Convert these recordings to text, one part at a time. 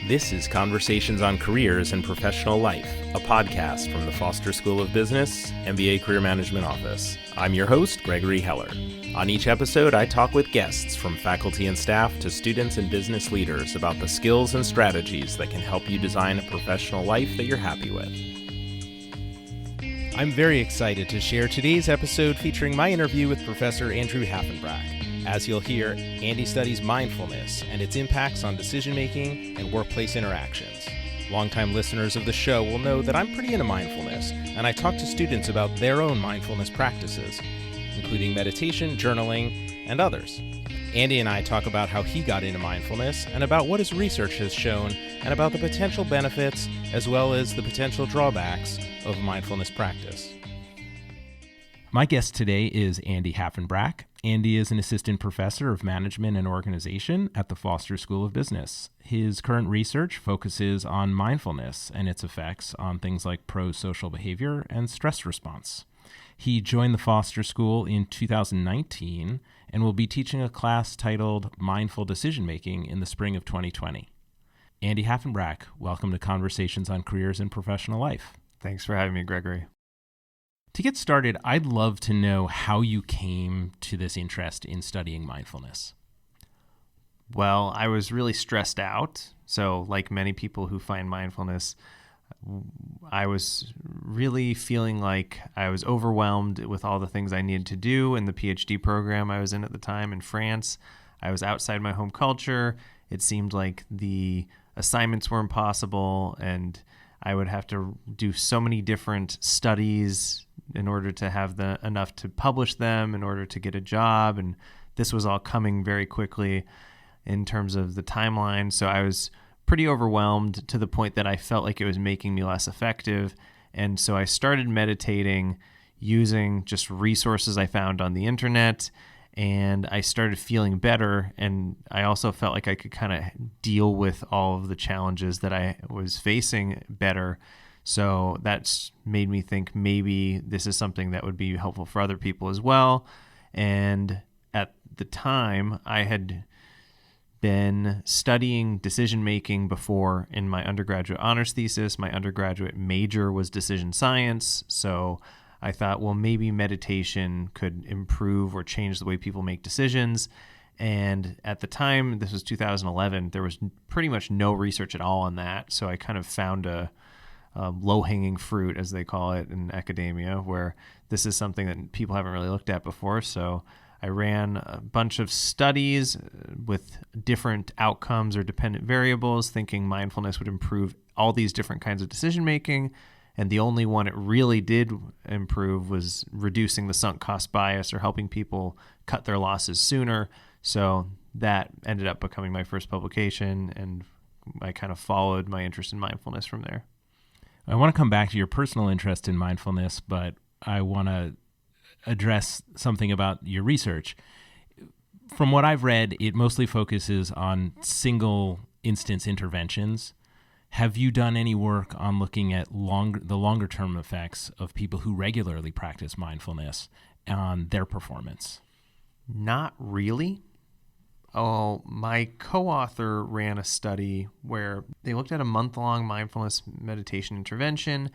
This is Conversations on Careers and Professional Life, a podcast from the Foster School of Business, MBA Career Management Office. I'm your host, Gregory Heller. On each episode, I talk with guests from faculty and staff to students and business leaders about the skills and strategies that can help you design a professional life that you're happy with. I'm very excited to share today's episode featuring my interview with Professor Andrew Haffenbrack. As you'll hear, Andy studies mindfulness and its impacts on decision-making and workplace interactions. Longtime listeners of the show will know that I'm pretty into mindfulness, and I talk to students about their own mindfulness practices, including meditation, journaling, and others. Andy and I talk about how he got into mindfulness and about what his research has shown and about the potential benefits as well as the potential drawbacks of mindfulness practice. My guest today is Andy Haffenbrack. Andy is an assistant professor of management and organization at the Foster School of Business. His current research focuses on mindfulness and its effects on things like pro-social behavior and stress response. He joined the Foster School in 2019 and will be teaching a class titled Mindful Decision Making in the spring of 2020. Andy Haffenbrack, welcome to Conversations on Careers and Professional Life. Thanks for having me, Gregory. To get started, I'd love to know how you came to this interest in studying mindfulness. Well, I was really stressed out. So like many people who find mindfulness, I was really feeling like I was overwhelmed with all the things I needed to do in the PhD program I was in at the time in France. I was outside my home culture. It seemed like the assignments were impossible, and I would have to do so many different studies in order to have enough to publish them, in order to get a job. And this was all coming very quickly in terms of the timeline. So I was pretty overwhelmed to the point that I felt like it was making me less effective. And so I started meditating using just resources I found on the internet, and I started feeling better. And I also felt like I could kind of deal with all of the challenges that I was facing better. So that's made me think maybe this is something that would be helpful for other people as well. And at the time, I had been studying decision-making before in my undergraduate honors thesis. My undergraduate major was decision science. So I thought, well, maybe meditation could improve or change the way people make decisions. And at the time, this was 2011, there was pretty much no research at all on that. So I kind of found a low-hanging fruit, as they call it in academia, where this is something that people haven't really looked at before. So I ran a bunch of studies with different outcomes or dependent variables, thinking mindfulness would improve all these different kinds of decision-making. And the only one it really did improve was reducing the sunk cost bias or helping people cut their losses sooner. So that ended up becoming my first publication, and I kind of followed my interest in mindfulness from there. I want to come back to your personal interest in mindfulness, but I want to address something about your research. From what I've read, it mostly focuses on single instance interventions. Have you done any work on looking at the longer term effects of people who regularly practice mindfulness on their performance? Not really. Oh, my co-author ran a study where they looked at a month-long mindfulness meditation intervention,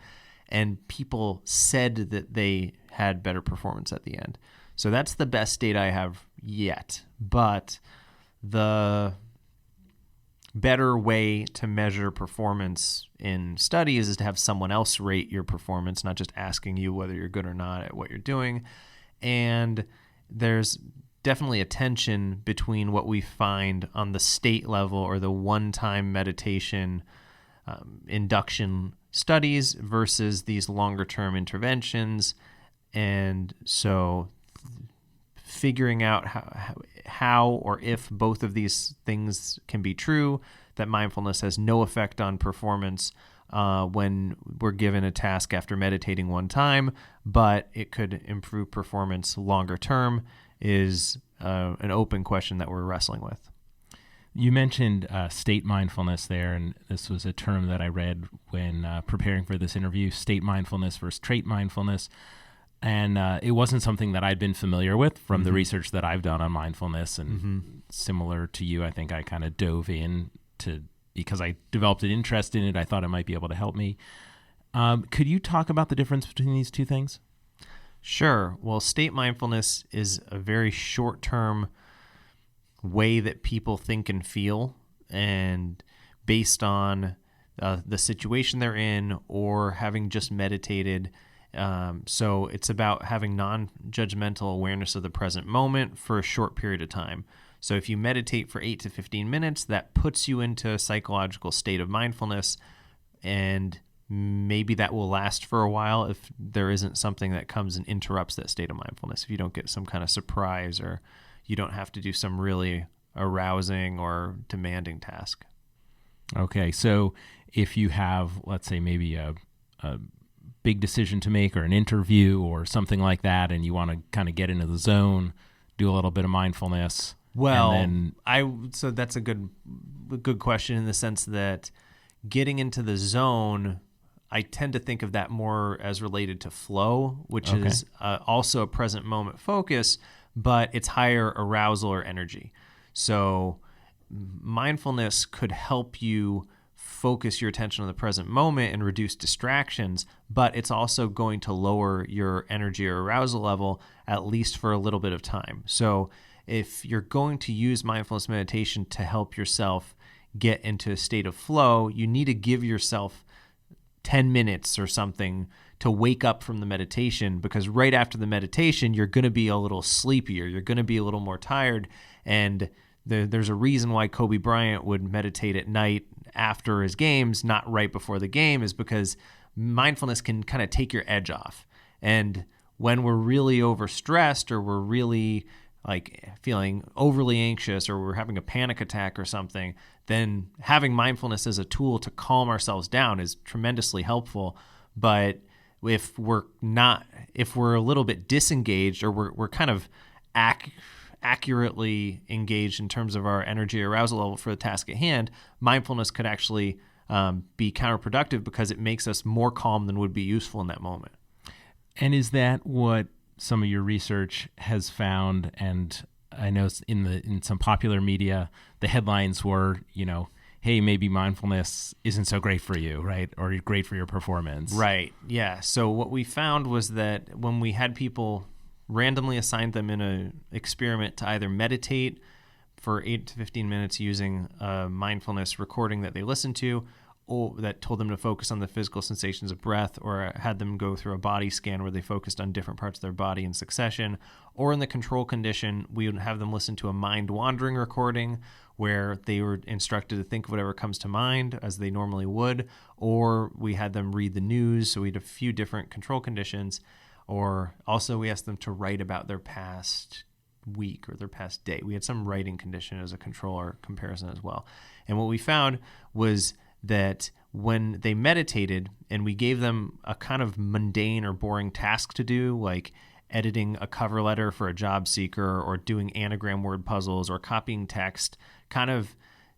and people said that they had better performance at the end. So that's the best data I have yet. But the better way to measure performance in studies is to have someone else rate your performance, not just asking you whether you're good or not at what you're doing. And there's definitely a tension between what we find on the state level or the one-time meditation induction studies versus these longer-term interventions. And so figuring out how or if both of these things can be true, that mindfulness has no effect on performance when we're given a task after meditating one time, but it could improve performance longer term, is an open question that we're wrestling with. You mentioned state mindfulness there, and this was a term that I read when preparing for this interview, state mindfulness versus trait mindfulness. And it wasn't something that I'd been familiar with from the research that I've done on mindfulness. And similar to you, I think I kind of dove in to because I developed an interest in it. I thought it might be able to help me. Could you talk about the difference between these two things? Sure. Well, state mindfulness is a very short-term way that people think and feel, and based on the situation they're in or having just meditated. So it's about having non-judgmental awareness of the present moment for a short period of time. So if you meditate for 8 to 15 minutes, that puts you into a psychological state of mindfulness, and maybe that will last for a while if there isn't something that comes and interrupts that state of mindfulness. If you don't get some kind of surprise, or you don't have to do some really arousing or demanding task. Okay, so if you have, let's say, maybe a big decision to make, or an interview or something like that, and you want to kind of get into the zone, do a little bit of mindfulness. Well, so that's a good question, in the sense that getting into the zone, I tend to think of that more as related to flow, which is also a present moment focus, but it's higher arousal or energy. So mindfulness could help you focus your attention on the present moment and reduce distractions, but it's also going to lower your energy or arousal level, at least for a little bit of time. So if you're going to use mindfulness meditation to help yourself get into a state of flow, you need to give yourself 10 minutes or something to wake up from the meditation, because right after the meditation, you're going to be a little sleepier. You're going to be a little more tired. And there's a reason why Kobe Bryant would meditate at night after his games, not right before the game, is because mindfulness can kind of take your edge off. And when we're really overstressed, or we're really like feeling overly anxious, or we're having a panic attack or something, then having mindfulness as a tool to calm ourselves down is tremendously helpful. But if we're a little bit disengaged, or we're kind of accurately engaged in terms of our energy arousal level for the task at hand, mindfulness could actually be counterproductive, because it makes us more calm than would be useful in that moment. And is that what some of your research has found? And I know in some popular media, the headlines were, hey, maybe mindfulness isn't so great for you, right? Or great for your performance. Right. Yeah. So what we found was that when we had people randomly assigned them in an experiment to either meditate for 8 to 15 minutes using a mindfulness recording that they listened to, or that told them to focus on the physical sensations of breath, or had them go through a body scan where they focused on different parts of their body in succession, or in the control condition, we would have them listen to a mind-wandering recording where they were instructed to think of whatever comes to mind as they normally would, or we had them read the news. So we had a few different control conditions, or also we asked them to write about their past week or their past day. We had some writing condition as a control or comparison as well. And what we found was that when they meditated and we gave them a kind of mundane or boring task to do, like editing a cover letter for a job seeker, or doing anagram word puzzles, or copying text, kind of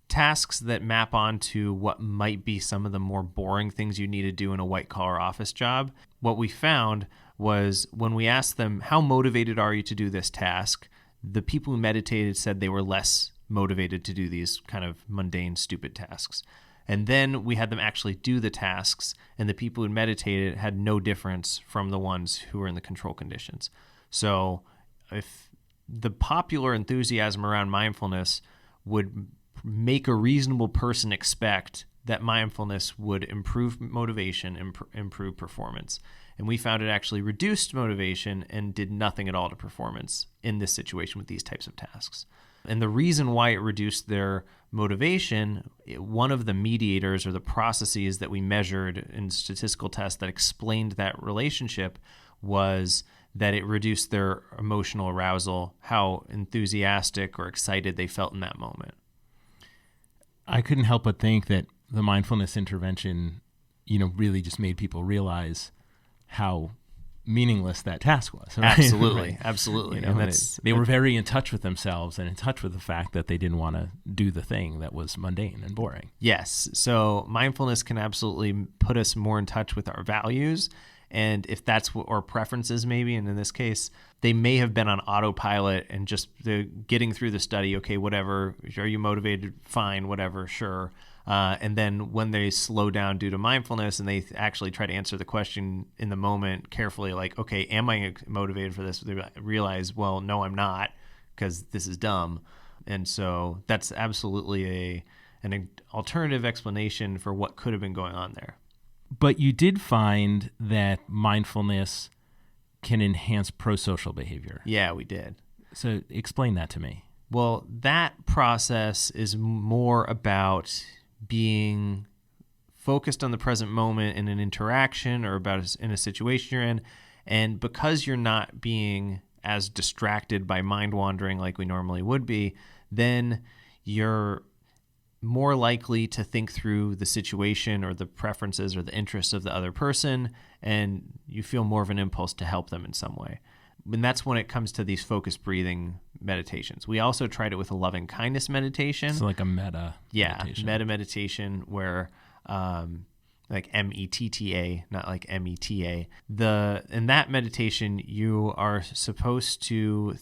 tasks that map onto what might be some of the more boring things you need to do in a white-collar office job, what we found was when we asked them, how motivated are you to do this task? The people who meditated said they were less motivated to do these kind of mundane, stupid tasks. And then we had them actually do the tasks, and the people who meditated had no difference from the ones who were in the control conditions. So if the popular enthusiasm around mindfulness would make a reasonable person expect that mindfulness would improve motivation, improve performance. And we found it actually reduced motivation and did nothing at all to performance in this situation with these types of tasks. And the reason why it reduced their motivation, one of the mediators or the processes that we measured in statistical tests that explained that relationship, was that it reduced their emotional arousal, how enthusiastic or excited they felt in that moment. I couldn't help but think that the mindfulness intervention, really just made people realize how meaningless that task was. Right? Absolutely. Right. Absolutely. And they were very in touch with themselves and in touch with the fact that they didn't want to do the thing that was mundane and boring. Yes. So mindfulness can absolutely put us more in touch with our values. And if that's what our preferences maybe, and in this case, they may have been on autopilot and just getting through the study, okay, whatever, are you motivated? Fine, whatever, sure. And then when they slow down due to mindfulness and they actually try to answer the question in the moment carefully, like, okay, am I motivated for this? They realize, well, no, I'm not, because this is dumb. And so that's absolutely an alternative explanation for what could have been going on there. But you did find that mindfulness can enhance pro-social behavior. Yeah, we did. So explain that to me. Well, that process is more about being focused on the present moment in an interaction or in a situation you're in. And because you're not being as distracted by mind wandering like we normally would be, then you're more likely to think through the situation or the preferences or the interests of the other person, and you feel more of an impulse to help them in some way. And that's when it comes to these focused breathing meditations. We also tried it with a loving kindness meditation. It's like a meta meditation. Meta meditation where like METTA, not like META. In that meditation, you are supposed to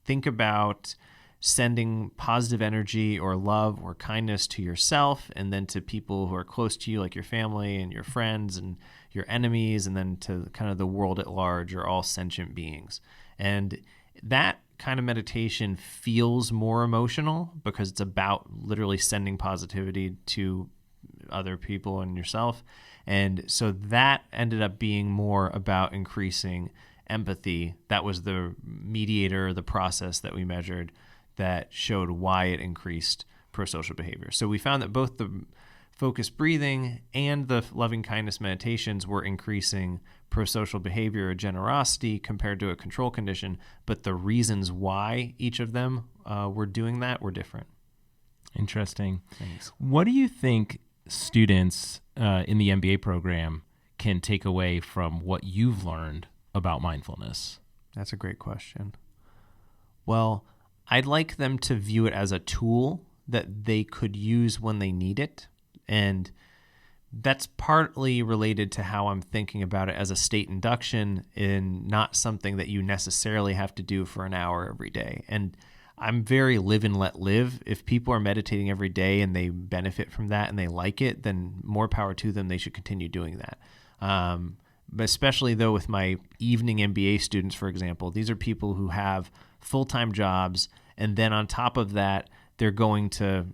think about sending positive energy or love or kindness to yourself, and then to people who are close to you, like your family and your friends and your enemies, and then to kind of the world at large, or all sentient beings. And that kind of meditation feels more emotional because it's about literally sending positivity to other people and yourself. And so that ended up being more about increasing empathy. That was the mediator, the process that we measured that showed why it increased prosocial behavior. So we found that both the focused breathing and the loving kindness meditations were increasing prosocial behavior or generosity compared to a control condition, but the reasons why each of them were doing that were different. Interesting. Thanks. What do you think students in the MBA program can take away from what you've learned about mindfulness? That's a great question. Well, I'd like them to view it as a tool that they could use when they need it. And that's partly related to how I'm thinking about it as a state induction, and not something that you necessarily have to do for an hour every day. And I'm very live and let live. If people are meditating every day and they benefit from that and they like it, then more power to them. They should continue doing that. But especially though with my evening MBA students, for example, these are people who have full-time jobs, and then on top of that, they're going to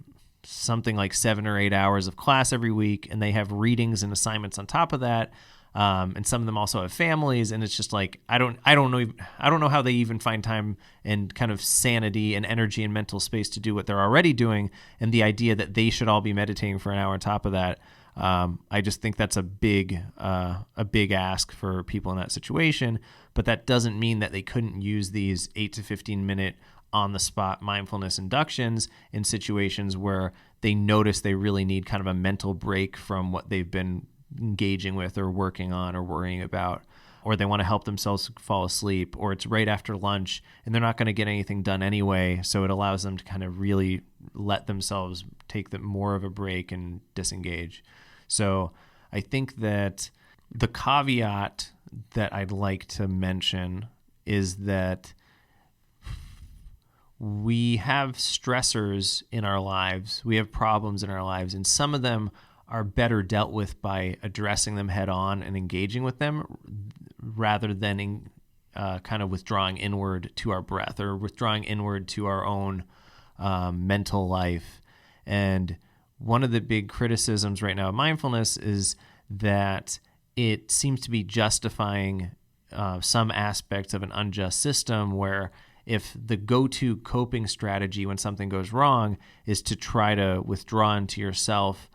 something like 7 or 8 hours of class every week, and they have readings and assignments on top of that. And some of them also have families, and it's just like I don't know how they even find time and kind of sanity and energy and mental space to do what they're already doing. And the idea that they should all be meditating for an hour on top of that, I just think that's a big ask for people in that situation. But that doesn't mean that they couldn't use these 8 to 15 minute on the spot mindfulness inductions in situations where they notice they really need kind of a mental break from what they've been engaging with or working on or worrying about, or they want to help themselves fall asleep, or it's right after lunch and they're not going to get anything done anyway. So it allows them to kind of really let themselves take more of a break and disengage. So I think that the caveat that I'd like to mention is that we have stressors in our lives. We have problems in our lives, and some of them are better dealt with by addressing them head on and engaging with them rather than kind of withdrawing inward to our breath or withdrawing inward to our own mental life. And one of the big criticisms right now of mindfulness is that it seems to be justifying some aspects of an unjust system where if the go-to coping strategy when something goes wrong is to try to withdraw into yourself,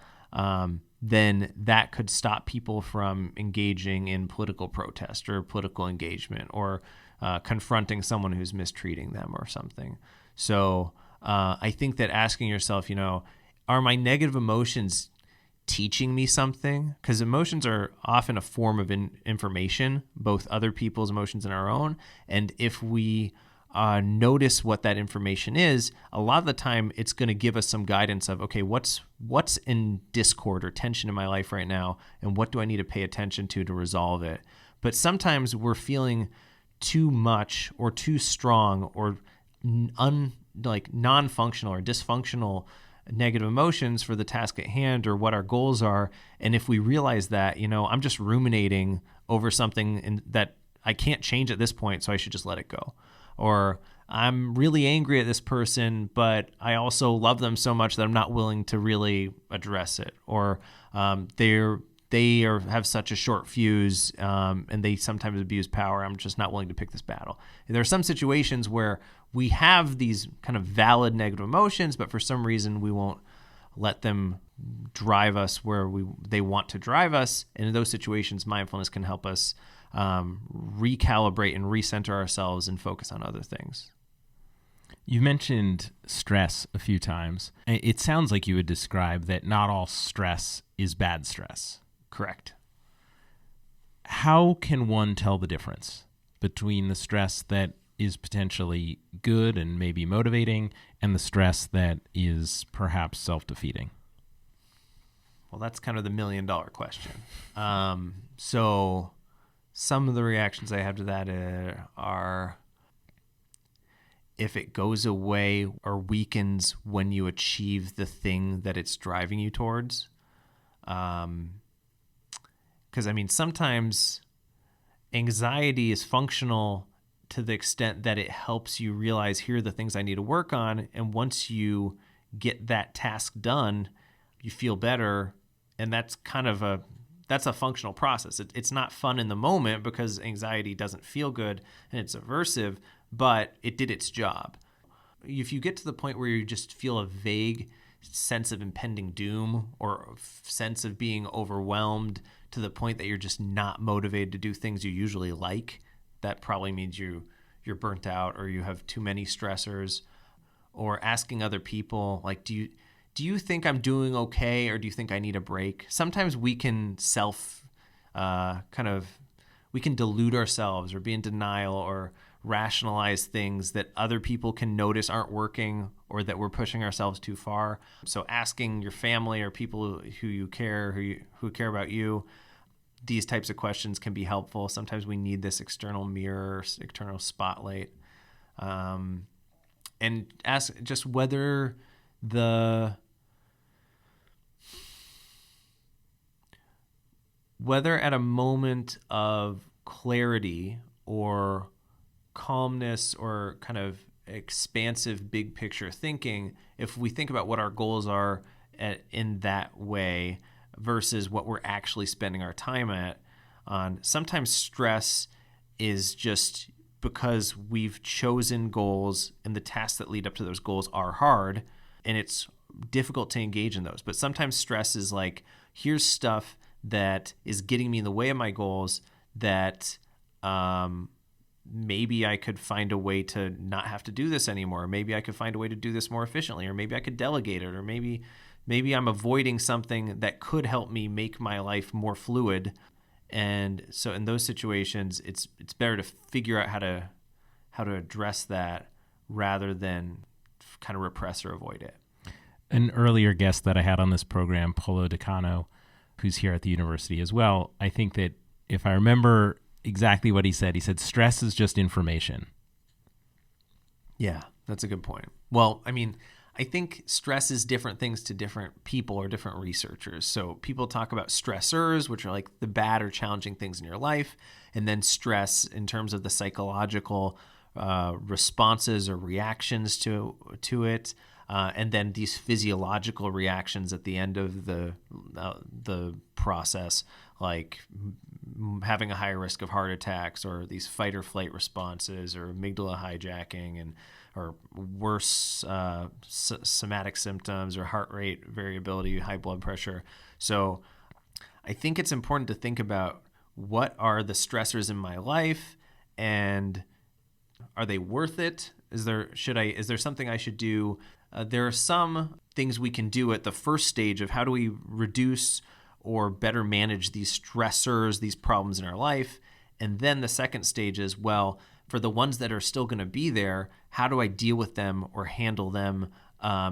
then that could stop people from engaging in political protest or political engagement or confronting someone who's mistreating them or something. So I think that asking yourself, are my negative emotions teaching me something? Because emotions are often a form of information, both other people's emotions and our own. And if we notice what that information is, a lot of the time it's going to give us some guidance of, okay, what's in discord or tension in my life right now, and what do I need to pay attention to resolve it? But sometimes we're feeling too much or too strong or non-functional or dysfunctional negative emotions for the task at hand or what our goals are. And if we realize that, I'm just ruminating over something that I can't change at this point, so I should just let it go. Or I'm really angry at this person, but I also love them so much that I'm not willing to really address it. Or they have such a short fuse, and they sometimes abuse power. I'm just not willing to pick this battle. And there are some situations where we have these kind of valid negative emotions, but for some reason we won't let them drive us where they want to drive us. And in those situations, mindfulness can help us recalibrate and recenter ourselves and focus on other things. You mentioned stress a few times. It sounds like you would describe that not all stress is bad stress. Correct. How can one tell the difference between the stress that is potentially good and maybe motivating and the stress that is perhaps self-defeating? Well, that's kind of the $1 million question. So some of the reactions I have to that are if it goes away or weakens when you achieve the thing that it's driving you towards. Because, sometimes anxiety is functional to the extent that it helps you realize, here are the things I need to work on. And once you get that task done, you feel better. And that's that's a functional process. It's not fun in the moment because anxiety doesn't feel good and it's aversive, but it did its job. If you get to the point where you just feel a vague sense of impending doom or sense of being overwhelmed to the point that you're just not motivated to do things you usually like, that probably means you're burnt out or you have too many stressors. Or asking other people, like, do you think I'm doing okay, or do you think I need a break? Sometimes we can we can delude ourselves or be in denial or rationalize things that other people can notice aren't working or that we're pushing ourselves too far. So asking your family or people who care about you, these types of questions can be helpful. Sometimes we need this external mirror, external spotlight. And ask just whether at a moment of clarity or calmness or kind of expansive big picture thinking, if we think about what our goals are in that way versus what we're actually spending our time on, sometimes stress is just because we've chosen goals and the tasks that lead up to those goals are hard and it's difficult to engage in those. But sometimes stress is like, here's stuff that is getting me in the way of my goals that maybe I could find a way to not have to do this anymore. Maybe I could find a way to do this more efficiently, or maybe I could delegate it, or maybe I'm avoiding something that could help me make my life more fluid. And so in those situations, it's better to figure out how to address that rather than kind of repress or avoid it. An earlier guest that I had on this program, Polo Decano, who's here at the university as well, I think that if I remember exactly what he said stress is just information. Yeah, that's a good point. Well, I think stress is different things to different people or different researchers. So people talk about stressors, which are like the bad or challenging things in your life, and then stress in terms of the psychological responses or reactions to it, and then these physiological reactions at the end of the process, like having a higher risk of heart attacks or these fight or flight responses or amygdala hijacking or worse somatic symptoms or heart rate variability, high blood pressure. So I think it's important to think about what are the stressors in my life and are they worth it? Is there something I should do? There are some things we can do at the first stage of how do we reduce or better manage these stressors, these problems in our life. And then the second stage is, well, for the ones that are still going to be there, how do I deal with them or handle them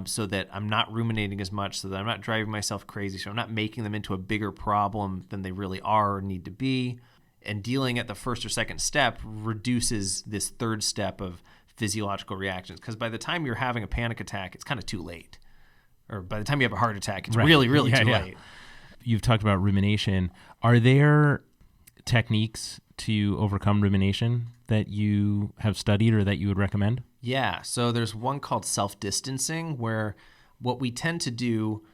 so that I'm not ruminating as much, so that I'm not driving myself crazy, so I'm not making them into a bigger problem than they really are or need to be. And dealing at the first or second step reduces this third step of physiological reactions, because by the time you're having a panic attack, it's kind of too late. or by the time you have a heart attack, it's Right. really, really Yeah, too yeah. late. You've talked about rumination. Are there techniques to overcome rumination that you have studied or that you would recommend? Yeah, so there's one called self-distancing, where what we tend to do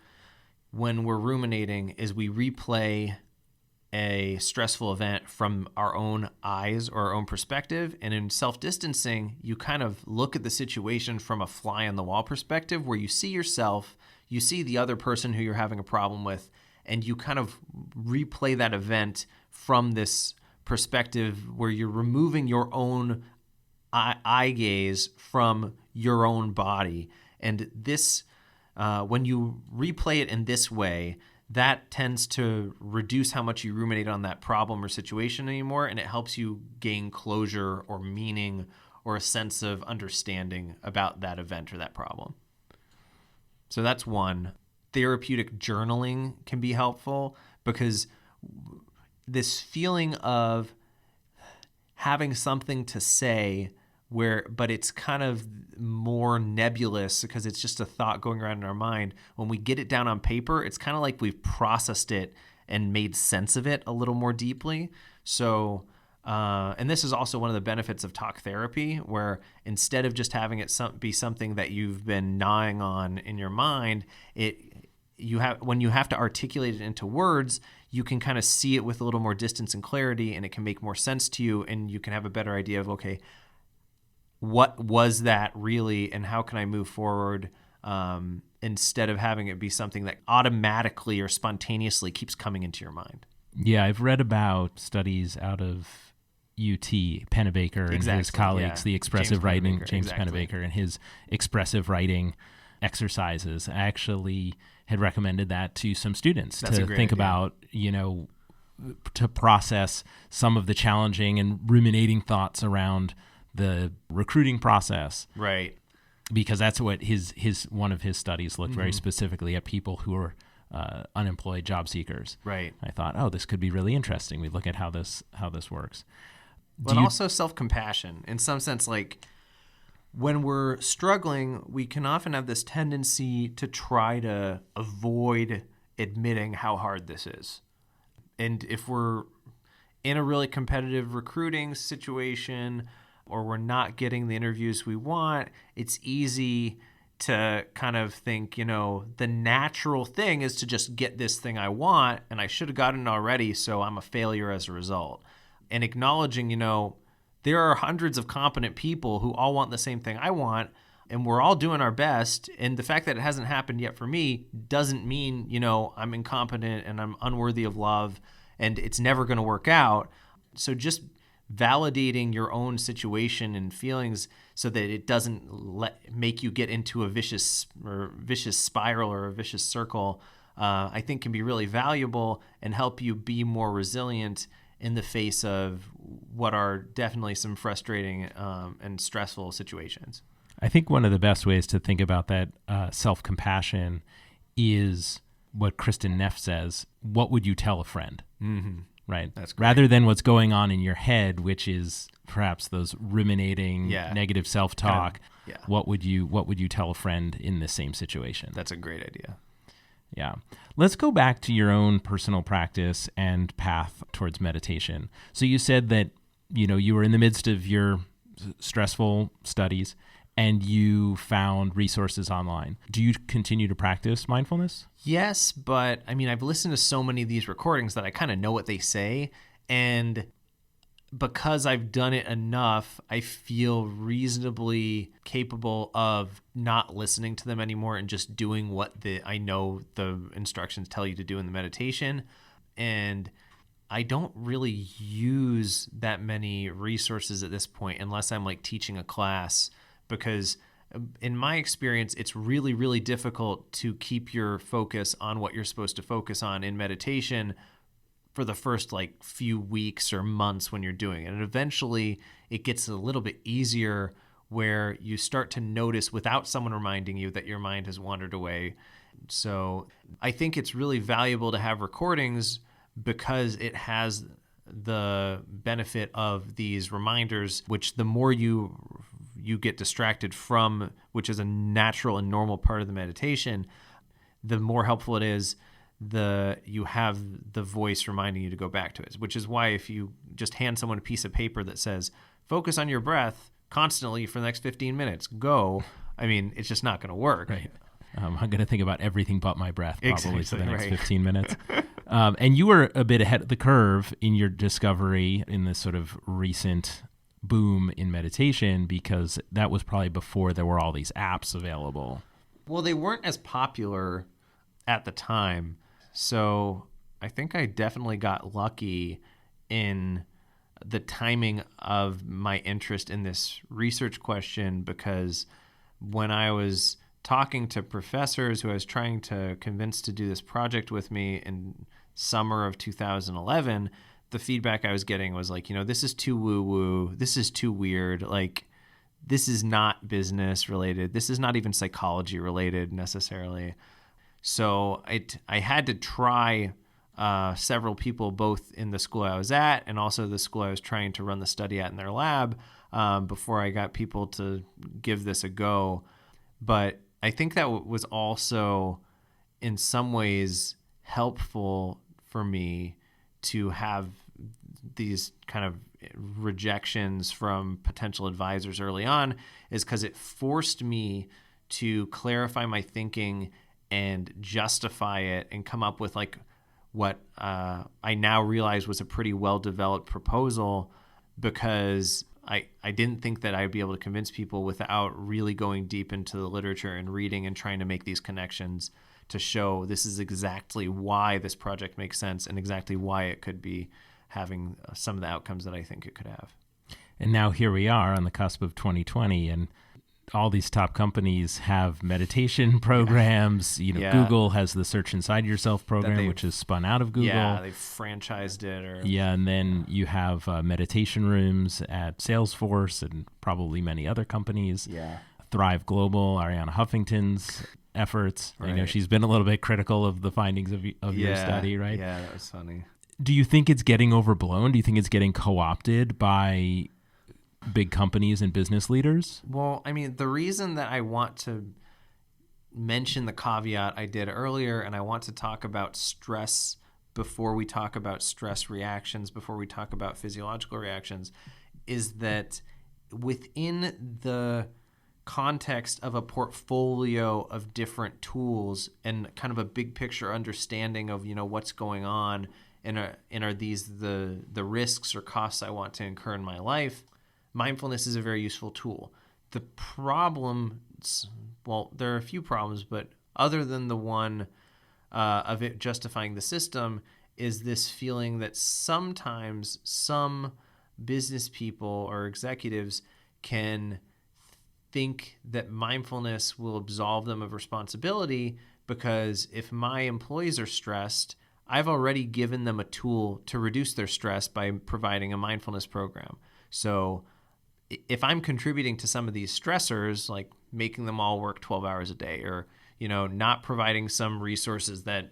when we're ruminating is we replay a stressful event from our own eyes or our own perspective. And in self-distancing, you kind of look at the situation from a fly on the wall perspective, where you see yourself, you see the other person who you're having a problem with, and you kind of replay that event from this perspective where you're removing your own eye gaze from your own body. And this, when you replay it in this way, that tends to reduce how much you ruminate on that problem or situation anymore, and it helps you gain closure or meaning or a sense of understanding about that event or that problem. So that's one. Therapeutic journaling can be helpful, because this feeling of having something to say but it's kind of more nebulous because it's just a thought going around in our mind. When we get it down on paper, it's kind of like we've processed it and made sense of it a little more deeply. So, and this is also one of the benefits of talk therapy, where instead of just having it be something that you've been gnawing on in your mind, when you have to articulate it into words, you can kind of see it with a little more distance and clarity, and it can make more sense to you, and you can have a better idea of, okay, what was that really, and how can I move forward, instead of having it be something that automatically or spontaneously keeps coming into your mind. Yeah, I've read about studies out of UT, Pennebaker and his colleagues, the expressive writing, James Pennebaker and his expressive writing exercises. I actually had recommended that to some students to think about, to process some of the challenging and ruminating thoughts around the recruiting process. Right. Because that's what one of his studies looked very specifically at people who are unemployed job seekers. Right. I thought, this could be really interesting. We look at how this works. But also self-compassion, in some sense, like when we're struggling, we can often have this tendency to try to avoid admitting how hard this is. And if we're in a really competitive recruiting situation, or we're not getting the interviews we want, it's easy to kind of think, the natural thing is to just get this thing I want, and I should have gotten it already, so I'm a failure as a result. And acknowledging, there are hundreds of competent people who all want the same thing I want, and we're all doing our best. And the fact that it hasn't happened yet for me doesn't mean, I'm incompetent and I'm unworthy of love and it's never going to work out. So just validating your own situation and feelings so that it doesn't make you get into a vicious spiral or a vicious circle, I think can be really valuable and help you be more resilient in the face of what are definitely some frustrating and stressful situations. I think one of the best ways to think about that self-compassion is what Kristen Neff says, what would you tell a friend? Mm-hmm. Right. That's great. Rather than what's going on in your head, which is perhaps those ruminating, negative self-talk. What would you tell a friend in the same situation? That's a great idea. Yeah. Let's go back to your own personal practice and path towards meditation. So you said that, you were in the midst of your stressful studies and you found resources online. Do you continue to practice mindfulness? Yes, but I've listened to so many of these recordings that I kind of know what they say. And because I've done it enough, I feel reasonably capable of not listening to them anymore and just doing what I know the instructions tell you to do in the meditation. And I don't really use that many resources at this point unless I'm like teaching a class, because in my experience, it's really, really difficult to keep your focus on what you're supposed to focus on in meditation for the first few weeks or months when you're doing it. And eventually it gets a little bit easier where you start to notice without someone reminding you that your mind has wandered away. So I think it's really valuable to have recordings because it has the benefit of these reminders, which the more you get distracted from, which is a natural and normal part of the meditation, the more helpful it is, you have the voice reminding you to go back to it, which is why if you just hand someone a piece of paper that says, focus on your breath constantly for the next 15 minutes, go, I mean, it's just not going to work. Right. I'm going to think about everything but my breath probably for the next right. 15 minutes. And you were a bit ahead of the curve in your discovery in this sort of recent boom in meditation, because that was probably before there were all these apps available. Well, they weren't as popular at the time. So I think I definitely got lucky in the timing of my interest in this research question, because when I was talking to professors who I was trying to convince to do this project with me in summer of 2011, the feedback I was getting was like, this is too woo-woo. This is too weird. Like, this is not business related. This is not even psychology related necessarily. So I had to try several people, both in the school I was at and also the school I was trying to run the study at in their lab, before I got people to give this a go. But I think that was also in some ways helpful for me to have these kind of rejections from potential advisors early on, is because it forced me to clarify my thinking and justify it and come up with like what I now realize was a pretty well-developed proposal, because I didn't think that I'd be able to convince people without really going deep into the literature and reading and trying to make these connections to show this is exactly why this project makes sense and exactly why it could be having some of the outcomes that I think it could have. And now here we are on the cusp of 2020, and all these top companies have meditation programs. Google has the Search Inside Yourself program, which is spun out of Google. Yeah, they've franchised it. And then you have meditation rooms at Salesforce and probably many other companies. Yeah. Thrive Global, Arianna Huffington's efforts. Right. I know she's been a little bit critical of the findings of your study, right? Yeah, that was funny. Do you think it's getting overblown? Do you think it's getting co-opted by big companies and business leaders? Well, I mean, the reason that I want to mention the caveat I did earlier, and I want to talk about stress before we talk about stress reactions, before we talk about physiological reactions, is that within the context of a portfolio of different tools and kind of a big picture understanding of, what's going on and are these the risks or costs I want to incur in my life, mindfulness is a very useful tool. The problems, well, there are a few problems, but other than the one of it justifying the system, is this feeling that sometimes some business people or executives can think that mindfulness will absolve them of responsibility, because if my employees are stressed, I've already given them a tool to reduce their stress by providing a mindfulness program. So if I'm contributing to some of these stressors, like making them all work 12 hours a day, or not providing some resources that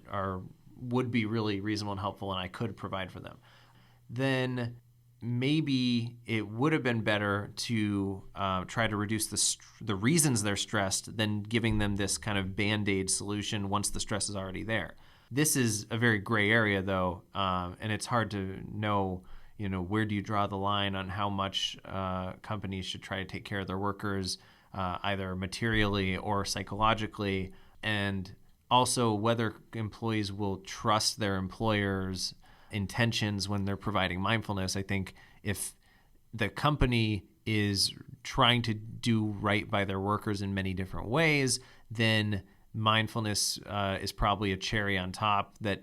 would be really reasonable and helpful and I could provide for them, then maybe it would have been better to try to reduce the reasons they're stressed than giving them this kind of Band-Aid solution once the stress is already there. This is a very gray area, though, and it's hard to know, where do you draw the line on how much companies should try to take care of their workers, either materially or psychologically, and also whether employees will trust their employers' intentions when they're providing mindfulness. I think if the company is trying to do right by their workers in many different ways, then mindfulness is probably a cherry on top that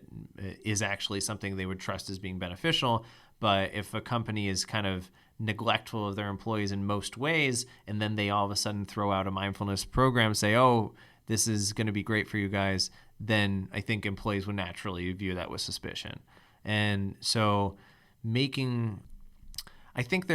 is actually something they would trust as being beneficial. But if a company is kind of neglectful of their employees in most ways, and then they all of a sudden throw out a mindfulness program, say, oh, this is going to be great for you guys, then I think employees would naturally view that with suspicion. And so I think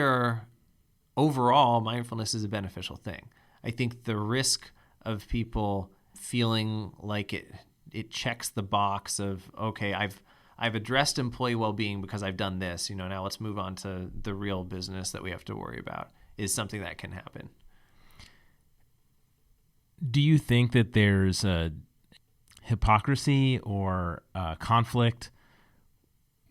overall, mindfulness is a beneficial thing. I think the risk of people feeling like it checks the box of, okay, I've addressed employee well-being because I've done this, now let's move on to the real business that we have to worry about, is something that can happen. Do you think that there's hypocrisy or conflict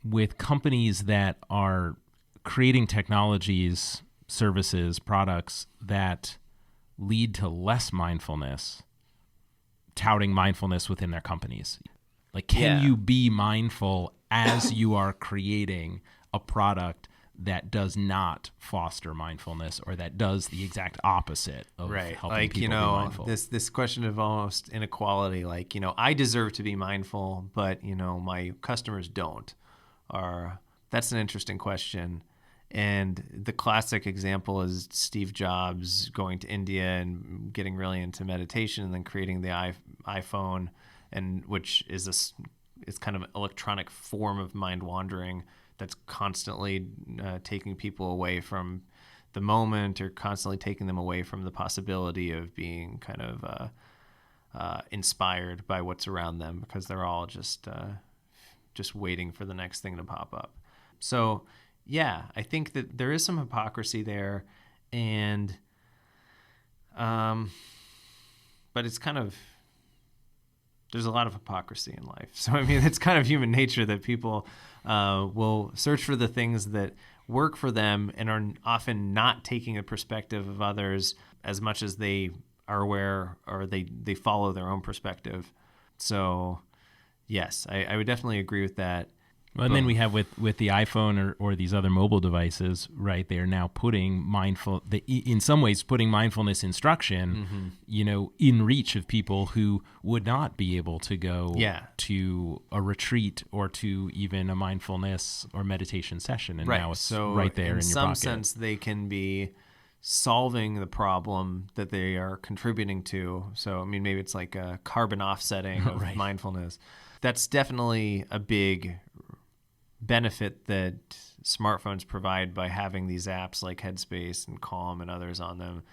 with companies that are creating technologies, services, products that lead to less mindfulness, touting mindfulness within their companies. Like, can you be mindful as you are creating a product that does not foster mindfulness, or that does the exact opposite of helping people be mindful? This question of almost inequality, like, I deserve to be mindful, but, my customers don't. Or that's an interesting question. And the classic example is Steve Jobs going to India and getting really into meditation, and then creating the iPhone, and which is it's kind of an electronic form of mind wandering that's constantly taking people away from the moment, or constantly taking them away from the possibility of being kind of inspired by what's around them, because they're all just waiting for the next thing to pop up. So, yeah, I think that there is some hypocrisy there, and but it's kind of, there's a lot of hypocrisy in life. So, I mean, it's kind of human nature that people will search for the things that work for them, and are often not taking a perspective of others as much as they are aware, or they follow their own perspective. So, yes, I would definitely agree with that. Well, and then we have with the iPhone or these other mobile devices, right? They are now putting in some ways putting mindfulness instruction, in reach of people who would not be able to go to a retreat or to even a mindfulness or meditation session. And now it's right there in your pocket. In some sense, they can be solving the problem that they are contributing to. So, I mean, maybe it's like a carbon offsetting of mindfulness. That's definitely a big benefit that smartphones provide by having these apps like Headspace and Calm and others on them.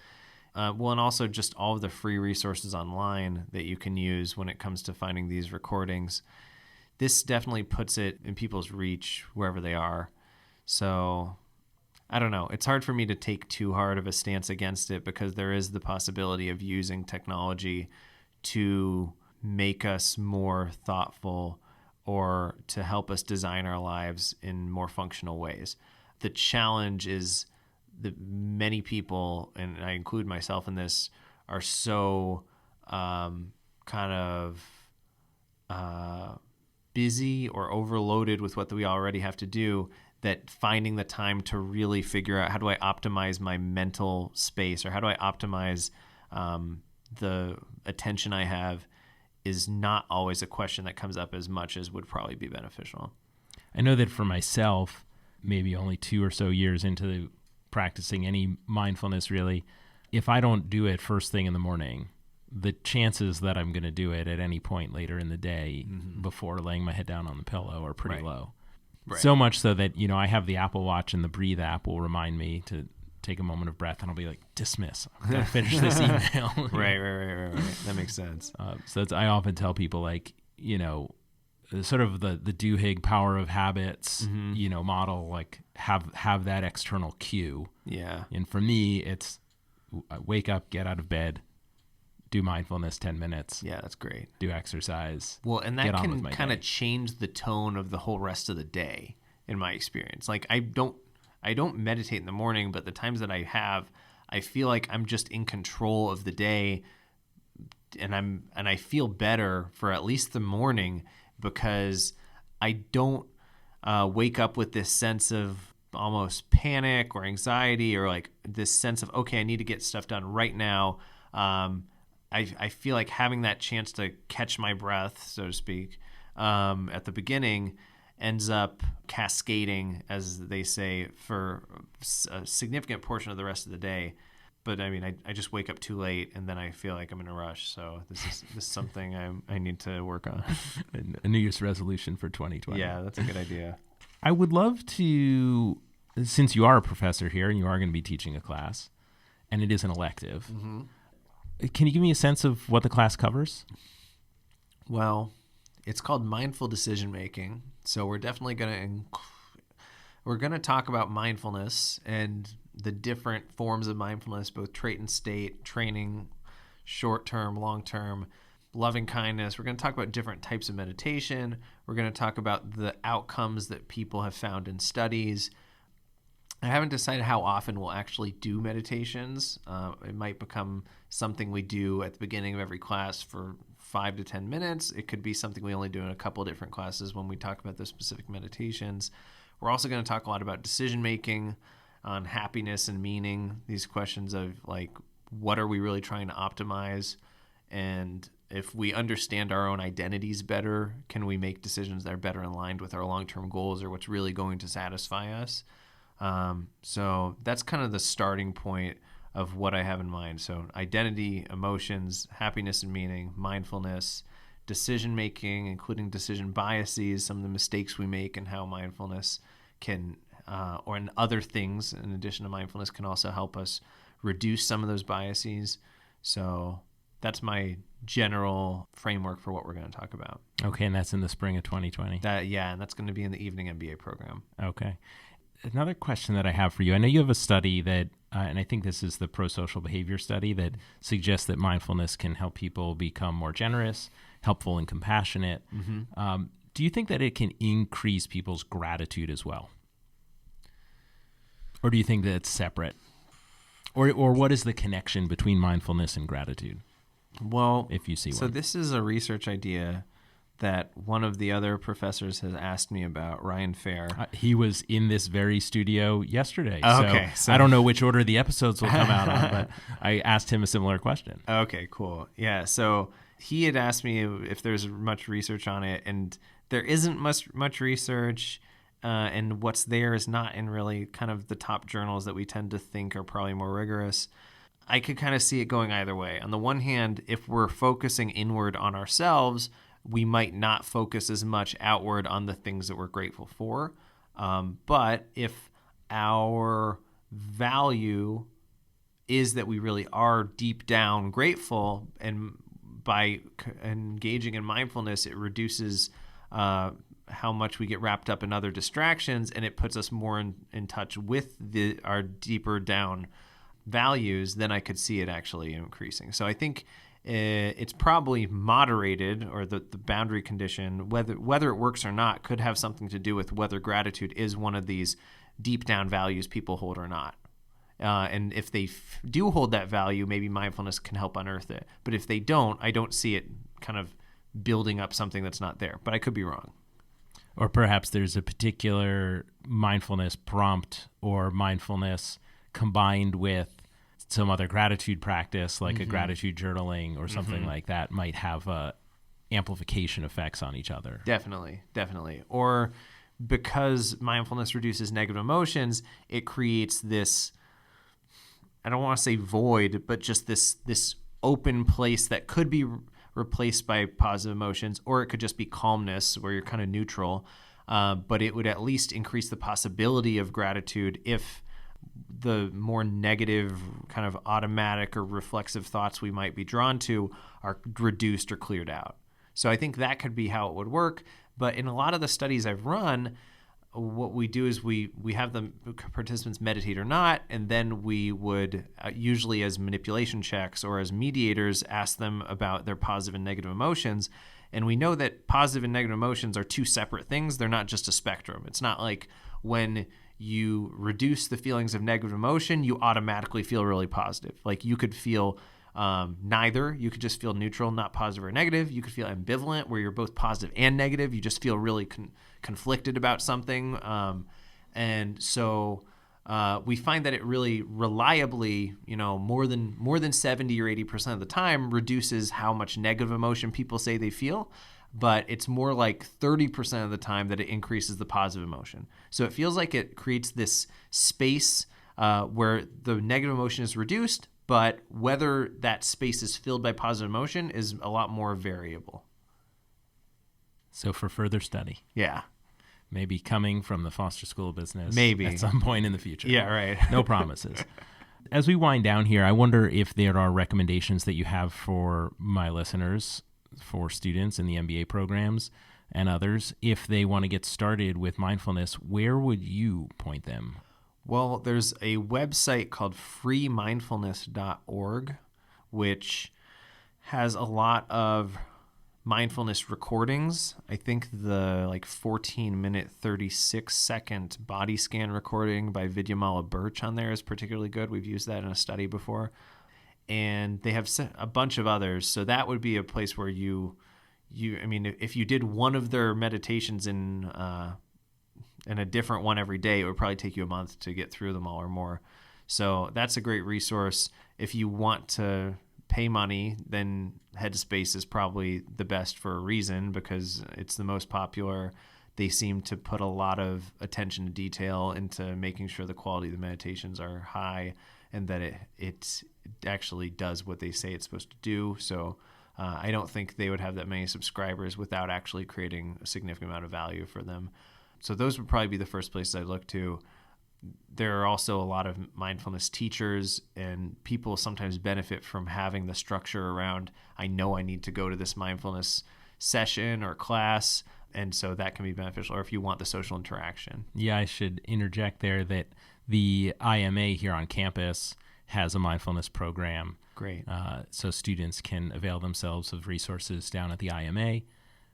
And also just all of the free resources online that you can use when it comes to finding these recordings. This definitely puts it in people's reach wherever they are. So, I don't know. It's hard for me to take too hard of a stance against it, because there is the possibility of using technology to make us more thoughtful, or to help us design our lives in more functional ways. The challenge is that many people, and I include myself in this, are so busy or overloaded with what we already have to do, that finding the time to really figure out, how do I optimize my mental space, or how do I optimize the attention I have, is not always a question that comes up as much as would probably be beneficial. I know that for myself, maybe only 2 or so years into practicing any mindfulness, really, if I don't do it first thing in the morning, the chances that I'm going to do it at any point later in the day before laying my head down on the pillow are pretty low. Right. So much so that, I have the Apple Watch, and the Breathe app will remind me to take a moment of breath, and I'll be like, dismiss. I'm going to finish this email. Right. That makes sense. So I often tell people, like, sort of the Duhigg power of habits, model, like have that external cue. Yeah. And for me, it's wake up, get out of bed, do mindfulness 10 minutes. Yeah, that's great. Do exercise. Well, and that can kind of change the tone of the whole rest of the day, in my experience. Like, I don't meditate in the morning, but the times that I have, I feel like I'm just in control of the day, and I feel better for at least the morning, because I don't wake up with this sense of almost panic or anxiety, or like this sense of, okay, I need to get stuff done right now. I feel like having that chance to catch my breath, so to speak, at the beginning ends up cascading, as they say, for a significant portion of the rest of the day. But I mean, I just wake up too late, and then I feel like I'm in a rush. So this is something I need to work on. A New Year's resolution for 2020. Yeah, that's a good idea. I would love to, since you are a professor here and you are going to be teaching a class, and it is an elective, can you give me a sense of what the class covers? Well, it's called Mindful Decision Making. So we're definitely going to talk about mindfulness and the different forms of mindfulness, both trait and state, training, short-term, long-term. loving kindness. We're going to talk about different types of meditation. We're going to talk about the outcomes that people have found in studies. I haven't decided how often we'll actually do meditations. It might become something we do at the beginning of every class for 5 to 10 minutes. It could be something we only do in a couple of different classes when we talk about those specific meditations. We're also going to talk a lot about decision making, on happiness and meaning, these questions of like, what are we really trying to optimize? And if we understand our own identities better, can we make decisions that are better aligned with our long-term goals or what's really going to satisfy us? So that's kind of the starting point of what I have in mind. So identity, emotions, happiness and meaning, mindfulness, decision-making, including decision biases, some of the mistakes we make, and how mindfulness can, or in other things in addition to mindfulness, can also help us reduce some of those biases. So that's my general framework for what we're going to talk about. Okay, and that's in the spring of 2020. And that's going to be in the evening MBA program. Okay. Another question that I have for you, I know you have a study that, and I think this is the pro-social behavior study, that suggests that mindfulness can help people become more generous, helpful, and compassionate. Mm-hmm. Do you think that it can increase people's gratitude as well? Or do you think that it's separate? Or what is the connection between mindfulness and gratitude? Well, if you see so one. This is a research idea that one of the other professors has asked me about, Ryan Fair. He was in this very studio yesterday. Okay. So I don't know which order the episodes will come out on, but I asked him a similar question. Okay, cool. Yeah, so he had asked me if there's much research on it, and there isn't much research, and what's there is not in really kind of the top journals that we tend to think are probably more rigorous. I could kind of see it going either way. On the one hand, if we're focusing inward on ourselves, we might not focus as much outward on the things that we're grateful for. But if our value is that we really are deep down grateful, and by engaging in mindfulness, it reduces how much we get wrapped up in other distractions, and it puts us more in touch with our deeper down values, then I could see it actually increasing. So I think it's probably moderated, or the boundary condition, whether it works or not, could have something to do with whether gratitude is one of these deep down values people hold or not. And if they do hold that value, maybe mindfulness can help unearth it. But if they don't, I don't see it kind of building up something that's not there. But I could be wrong. Or perhaps there's a particular mindfulness prompt or mindfulness combined with some other gratitude practice, like a gratitude journaling or something like that, might have amplification effects on each other. Definitely. Or because mindfulness reduces negative emotions, it creates this, I don't want to say void, but just this open place that could be replaced by positive emotions, or it could just be calmness where you're kind of neutral. But it would at least increase the possibility of gratitude if the more negative kind of automatic or reflexive thoughts we might be drawn to are reduced or cleared out. So I think that could be how it would work. But in a lot of the studies I've run, what we do is we have the participants meditate or not, and then we would usually as manipulation checks or as mediators ask them about their positive and negative emotions. And we know that positive and negative emotions are two separate things. They're not just a spectrum. It's not like when you reduce the feelings of negative emotion, you automatically feel really positive. Like you could feel neither. You could just feel neutral, not positive or negative. You could feel ambivalent, where you're both positive and negative. You just feel really conflicted about something. And so we find that it really reliably, more than 70 or 80% of the time reduces how much negative emotion people say they feel. But it's more like 30% of the time that it increases the positive emotion. So it feels like it creates this space where the negative emotion is reduced, but whether that space is filled by positive emotion is a lot more variable. So for further study. Yeah. Maybe coming from the Foster School of Business. Maybe. At some point in the future. Yeah, right. No promises. As we wind down here, I wonder if there are recommendations that you have for my listeners, for students in the MBA programs and others, if they want to get started with mindfulness. Where would you point them? Well, there's a website called freemindfulness.org, which has a lot of mindfulness recordings. I think the 14-minute, 36-second body scan recording by Vidyamala Birch on there is particularly good. We've used that in a study before. And they have a bunch of others. So that would be a place where if you did one of their meditations in a different one every day, it would probably take you a month to get through them all or more. So that's a great resource. If you want to pay money, then Headspace is probably the best for a reason, because it's the most popular. They seem to put a lot of attention to detail into making sure the quality of the meditations are high and that it actually does what they say it's supposed to do. So I don't think they would have that many subscribers without actually creating a significant amount of value for them. So those would probably be the first places I'd look to. There are also a lot of mindfulness teachers, and people sometimes benefit from having the structure around, I know I need to go to this mindfulness session or class, and so that can be beneficial, or if you want the social interaction. Yeah, I should interject there that the IMA here on campus has a mindfulness program. Great. So students can avail themselves of resources down at the IMA.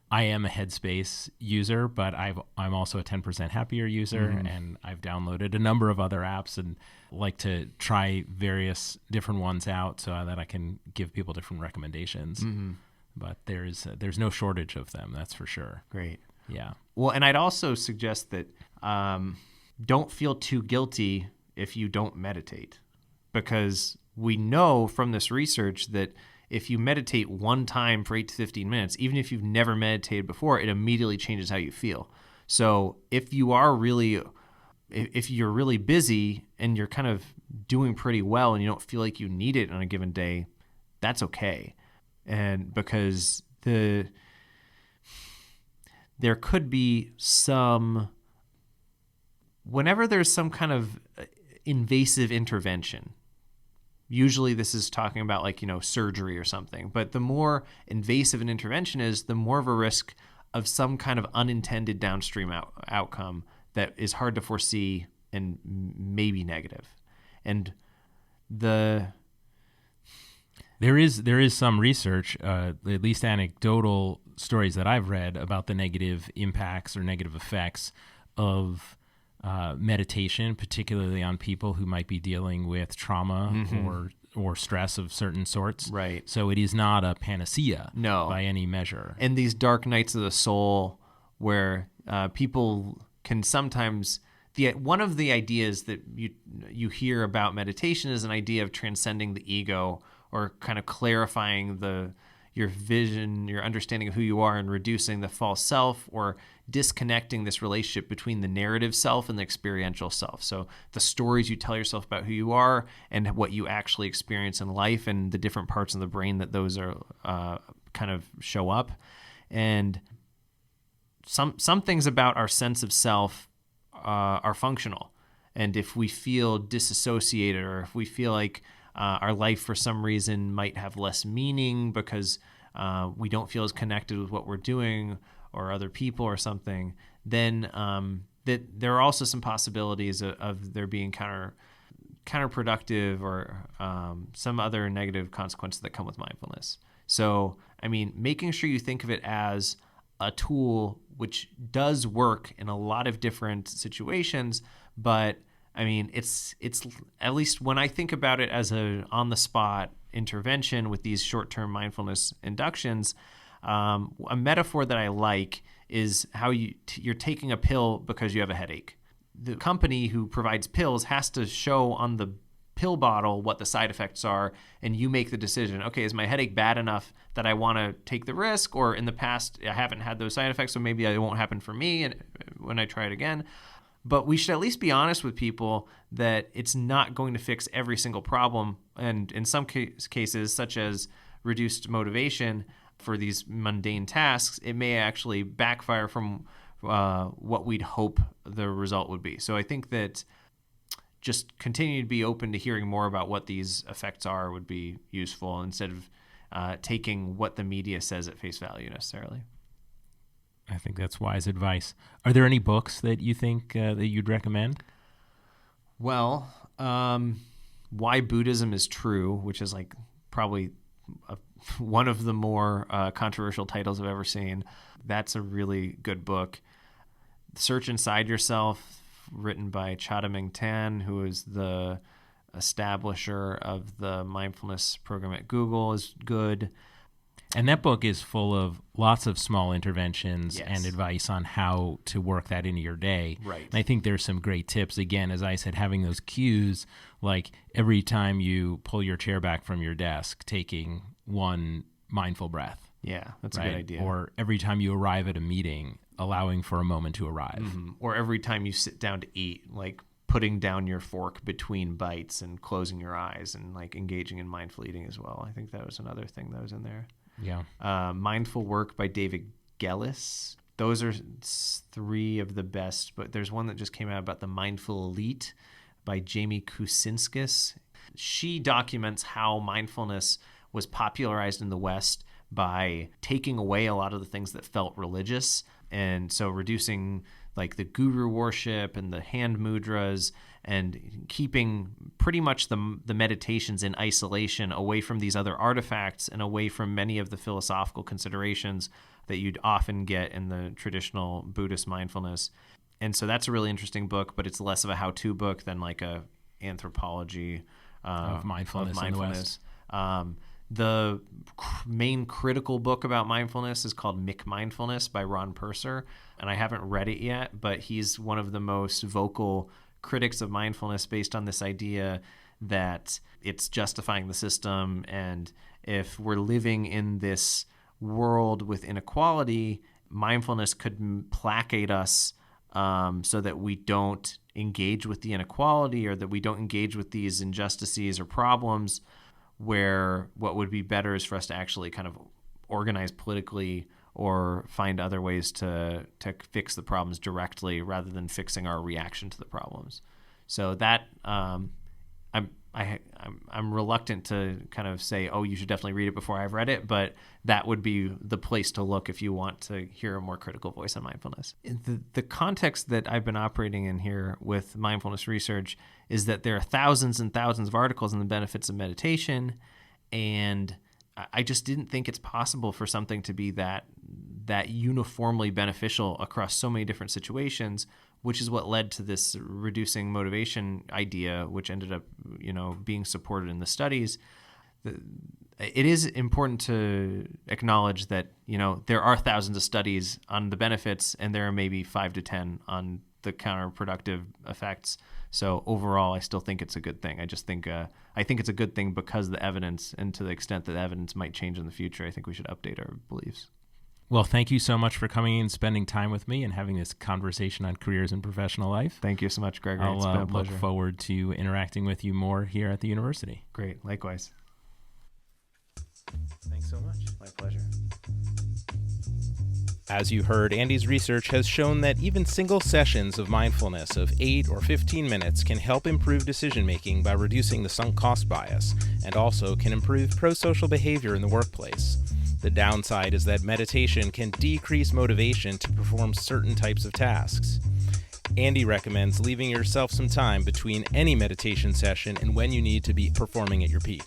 I am a Headspace user, but I'm also a 10% Happier user, and I've downloaded a number of other apps and like to try various different ones out so that I can give people different recommendations. But there's no shortage of them, that's for sure. Great. Yeah. Well, and I'd also suggest that don't feel too guilty if you don't meditate, because we know from this research that if you meditate one time for 8 to 15 minutes, even if you've never meditated before, it immediately changes how you feel. So if you're really busy and you're kind of doing pretty well and you don't feel like you need it on a given day, that's okay. And because there could be whenever there's some kind of invasive intervention, usually this is talking about surgery or something, but the more invasive an intervention is, the more of a risk of some kind of unintended downstream outcome that is hard to foresee and maybe negative. And there is some research, at least anecdotal stories that I've read about the negative impacts or negative effects of meditation, particularly on people who might be dealing with trauma or stress of certain sorts. Right. So it is not a panacea no. by any measure. And these dark nights of the soul where people can sometimes... one of the ideas that you hear about meditation is an idea of transcending the ego, or kind of clarifying your vision, your understanding of who you are, and reducing the false self, or disconnecting this relationship between the narrative self and the experiential self. So the stories you tell yourself about who you are and what you actually experience in life, and the different parts of the brain that those are kind of show up. And some things about our sense of self are functional. And if we feel disassociated, or if we feel like our life for some reason might have less meaning because we don't feel as connected with what we're doing or other people or something, then that there are also some possibilities of there being counterproductive or some other negative consequences that come with mindfulness. So, making sure you think of it as a tool which does work in a lot of different situations, but it's at least when I think about it as a on-the-spot intervention with these short-term mindfulness inductions, a metaphor that I like is how you're taking a pill because you have a headache. The company who provides pills has to show on the pill bottle what the side effects are, and you make the decision, okay, is my headache bad enough that I want to take the risk, or in the past I haven't had those side effects, so maybe it won't happen for me and when I try it again. But we should at least be honest with people that it's not going to fix every single problem, and in some cases, such as reduced motivation for these mundane tasks, it may actually backfire from what we'd hope the result would be. So I think that just continue to be open to hearing more about what these effects are would be useful, instead of taking what the media says at face value necessarily. I think that's wise advice. Are there any books that you think that you'd recommend? Well, Why Buddhism is True, which is probably one of the more controversial titles I've ever seen. That's a really good book. Search Inside Yourself, written by Chada-Ming Tan, who is the establisher of the mindfulness program at Google, is good. And that book is full of lots of small interventions Yes. and advice on how to work that into your day. Right. And I think there's some great tips. Again, as I said, having those cues, like every time you pull your chair back from your desk, taking one mindful breath. Yeah, that's right? a good idea. Or every time you arrive at a meeting, allowing for a moment to arrive. Mm-hmm. Or every time you sit down to eat, like putting down your fork between bites and closing your eyes and like engaging in mindful eating as well. I think that was another thing that was in there. Yeah. Mindful Work by David Gellis. Those are three of the best, but there's one that just came out about the Mindful Elite by Jamie Kucinskis. She documents how mindfulness was popularized in the West by taking away a lot of the things that felt religious, and so reducing like the guru worship and the hand mudras, and keeping pretty much the meditations in isolation, away from these other artifacts and away from many of the philosophical considerations that you'd often get in the traditional Buddhist mindfulness. And so that's a really interesting book, but it's less of a how-to book than like a anthropology Of mindfulness in the West. The main critical book about mindfulness is called McMindfulness by Ron Purser, and I haven't read it yet, but he's one of the most vocal critics of mindfulness based on this idea that it's justifying the system, and if we're living in this world with inequality, mindfulness could placate us so that we don't engage with the inequality, or that we don't engage with these injustices or problems, where what would be better is for us to actually kind of organize politically or find other ways to fix the problems directly rather than fixing our reaction to the problems. So that I'm reluctant to kind of say, oh, you should definitely read it before I've read it, but that would be the place to look if you want to hear a more critical voice on mindfulness. The context that I've been operating in here with mindfulness research is that there are thousands and thousands of articles on the benefits of meditation, and I just didn't think it's possible for something to be that uniformly beneficial across so many different situations, which is what led to this reducing motivation idea, which ended up, being supported in the studies. It is important to acknowledge that, there are thousands of studies on the benefits, and there are maybe 5 to 10 on the counterproductive effects. So overall, I still think it's a good thing. I just think I think it's a good thing because of the evidence, and to the extent that the evidence might change in the future, I think we should update our beliefs. Well, thank you so much for coming and spending time with me and having this conversation on careers and professional life. Thank you so much, Gregory. It's been a pleasure. Look forward to interacting with you more here at the university. Great. Likewise. Thanks so much. My pleasure. As you heard, Andy's research has shown that even single sessions of mindfulness of 8 or 15 minutes can help improve decision-making by reducing the sunk cost bias, and also can improve pro-social behavior in the workplace. The downside is that meditation can decrease motivation to perform certain types of tasks. Andy recommends leaving yourself some time between any meditation session and when you need to be performing at your peak.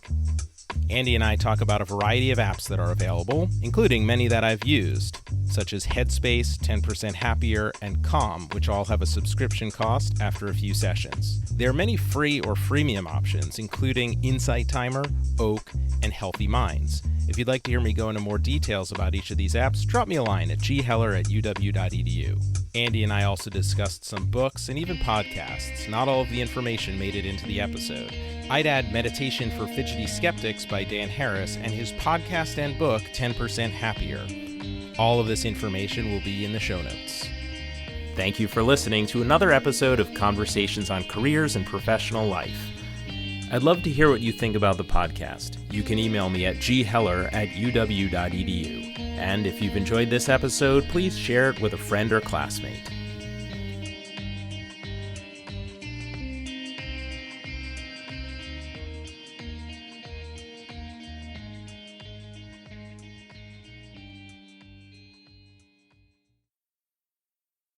Andy and I talk about a variety of apps that are available, including many that I've used, such as Headspace, 10% Happier, and Calm, which all have a subscription cost after a few sessions. There are many free or freemium options, including Insight Timer, Oak, and Healthy Minds. If you'd like to hear me go into more details about each of these apps, drop me a line at gheller@uw.edu. Andy and I also discussed some books and even podcasts. Not all of the information made it into the episode. I'd add Meditation for Fidgety Skeptics by Dan Harris and his podcast and book, 10% Happier. All of this information will be in the show notes. Thank you for listening to another episode of Conversations on Careers and Professional Life. I'd love to hear what you think about the podcast. You can email me at gheller@uw.edu. And if you've enjoyed this episode, please share it with a friend or classmate.